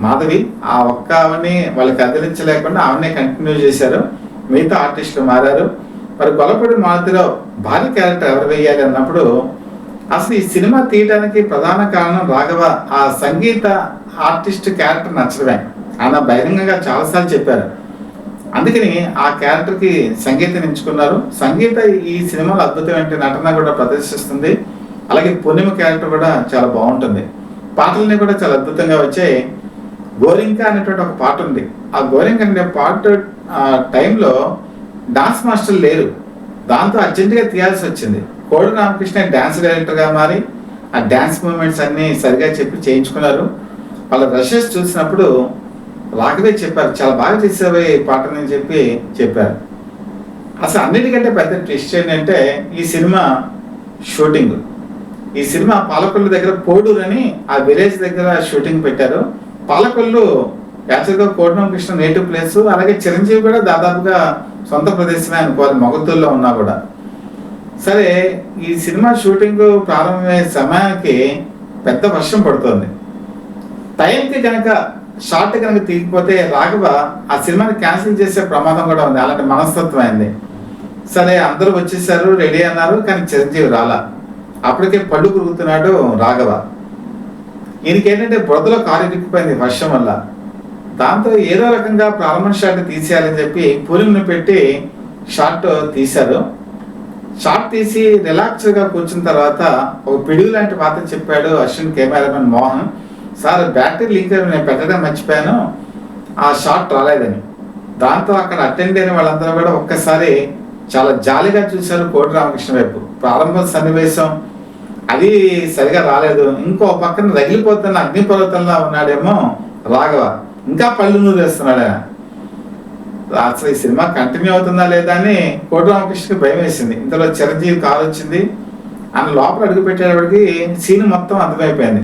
మాధవి. ఆ ఒక్క ఆమెని వాళ్ళకి కదిలించలేకుండా ఆమెనే కంటిన్యూ చేశారు. మిగతా ఆర్టిస్టులు మారారు. మరి గొల్లపూడి మారుతిరావు భారీ క్యారెక్టర్ ఎవరు వేయాలి అన్నప్పుడు అసలు ఈ సినిమా తీయడానికి ప్రధాన కారణం రాఘవ ఆ సంగీత ఆర్టిస్ట్ క్యారెక్టర్ నచ్చడమే. ఆయన బహిరంగంగా చాలాసార్లు చెప్పారు. అందుకని ఆ క్యారెక్టర్కి సంగీతం ఎంచుకున్నారు. సంగీత ఈ సినిమాలో అద్భుతమైన నటన కూడా ప్రదర్శిస్తుంది. అలాగే పూర్ణిమ క్యారెక్టర్ కూడా చాలా బాగుంటుంది. పాటలన్నీ కూడా చాలా అద్భుతంగా వచ్చాయి. గోరింక అనేటువంటి ఒక పాట ఉంది. ఆ గోరింక అనే పాట టైంలో డాన్స్ మాస్టర్ లేరు. దాంతో అర్జెంటుగా తీయాల్సి వచ్చింది. కోడి రామకృష్ణ డ్యాన్స్ డైరెక్టర్గా మారి ఆ డ్యాన్స్ మూమెంట్స్ అన్నీ సరిగా చెప్పి చేయించుకున్నారు. వాళ్ళ రషెస్ చూసినప్పుడు రాఘవే చెప్పారు, చాలా బాగా చేసేవే ఈ పాటని చెప్పి చెప్పారు. అసలు అన్నిటికంటే పెద్ద ట్విస్ట్ ఏంటంటే ఈ సినిమా షూటింగ్. ఈ సినిమా పాలకొల్లు దగ్గర పోడూరు అని ఆ విలేజ్ దగ్గర షూటింగ్ పెట్టారు. పాలకొల్లు యాక్చువల్గా కోడి రామకృష్ణ నేటివ్ ప్లేస్. అలాగే చిరంజీవి కూడా దాదాపుగా సొంత ప్రదేశమే అనుకోవాలి, మొగతుల్లో ఉన్నా కూడా. సరే, ఈ సినిమా షూటింగ్ ప్రారంభమయ్యే సమయానికి పెద్ద వర్షం పడుతుంది. టైంకి కనుక షార్ట్ కనుక తీయకపోతే రాఘవ ఆ సినిమాని క్యాన్సిల్ చేసే ప్రమాదం కూడా ఉంది. అలాంటి మనస్తత్వం అయింది. సరే, అందరూ వచ్చేసారు, రెడీ అన్నారు, కానీ చిరంజీవి రాలా. అప్పటికే పళ్ళు కురుగుతున్నాడు రాఘవ. ఈయనకేంటంటే బురదలో కారు ఇరుక్కుపోయింది వర్షం వల్ల. దాంతో ఏదో రకంగా ప్రారంభం షాట్ తీసేయాలని చెప్పి పూలింను పెట్టి షాట్ తీశారు. షాట్ తీసి రిలాక్స్గా కూర్చున్న తర్వాత ఒక పిడుగు లాంటి మాట చెప్పాడు Ashwin cameraman Mohan. Sir, battery leak నేను పెట్టడం మర్చిపోయాను, ఆ షాట్ రాలేదని. దాంతో అక్కడ అటెండ్ అయిన వాళ్ళందరూ కూడా ఒక్కసారి చాలా జాలిగా చూశారు కోడి రామకృష్ణ వైపు. ప్రారంభ సన్నివేశం అది సరిగా రాలేదు. ఇంకో పక్కన రగిలిపోతున్న అగ్నిపర్వతంలా ఉన్నాడేమో రాఘవ, ఇంకా పళ్ళు నూరేస్తున్నాడు ఆయన. అసలు ఈ సినిమా కంటిన్యూ అవుతుందా లేదా అని కోడి రామకృష్ణకి భయం వేసింది. ఇంతలో చిరంజీవి కారు వచ్చింది. ఆయన లోపల అడుగు పెట్టేటప్పటికి సీన్ మొత్తం అర్థమైపోయింది.